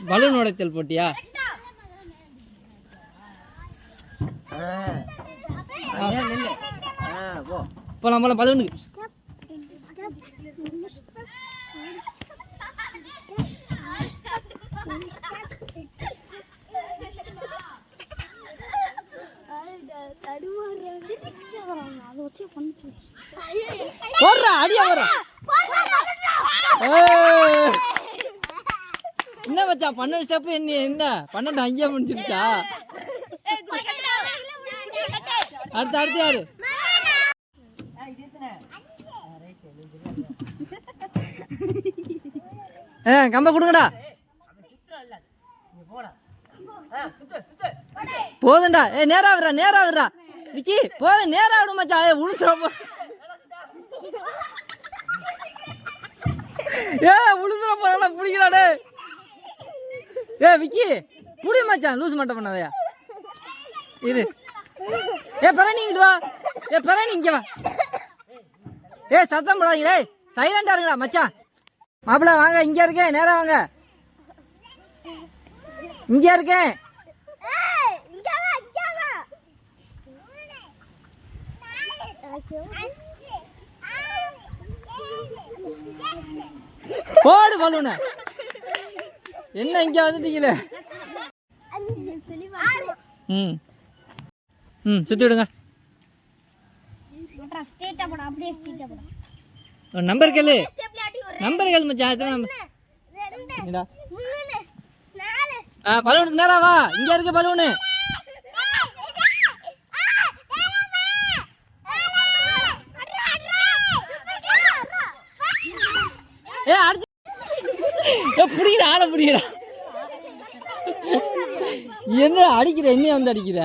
Balloon உடைத்தல் போட்டியா? போலாம் போலாம் பலூனுக்கு. போடுறா அடியா போடுறா. என்ன வச்சா 12 ஸ்டெப் என்ன 12 அங்கேயே முடிஞ்சிருச்சா? அடுத்து அடுத்து யாரு? கம்ப கொடுங்கடா. போதுண்டா. நேரா விடுறா நேரா விடுறா விக்கி. போதும் நேரா விடு மச்சா. உளுந்துற உளுந்துற போறா பிடிக்கிறாடே. விக்கி புடி மச்சான். லூஸ் மட்டும் பண்ணாதயா இது. பரணி இங்கிட்டு வா. பரணி இங்க வா. சத்தம் போடாதீங்களே. சைலண்டா இருங்கடா மச்சான். மாப்பிள்ள வாங்க. இங்க இருக்கேன். நேரா வாங்க. இங்க இருக்கேன். போடு பலூன. என்ன இங்க வந்துட்டீங்களே. சுத்தி விடுங்க. நம்பர் கேளு. நம்பர் கேளு மச்சான். எத்தனை நம்பர்? பலூனுக்கு நேரா வா. இங்க இருக்கு பலூனு. புடிக்கிற ஆளை புடிக்கிற. என்ன அடிக்கிற? என்ன வந்து அடிக்கிற?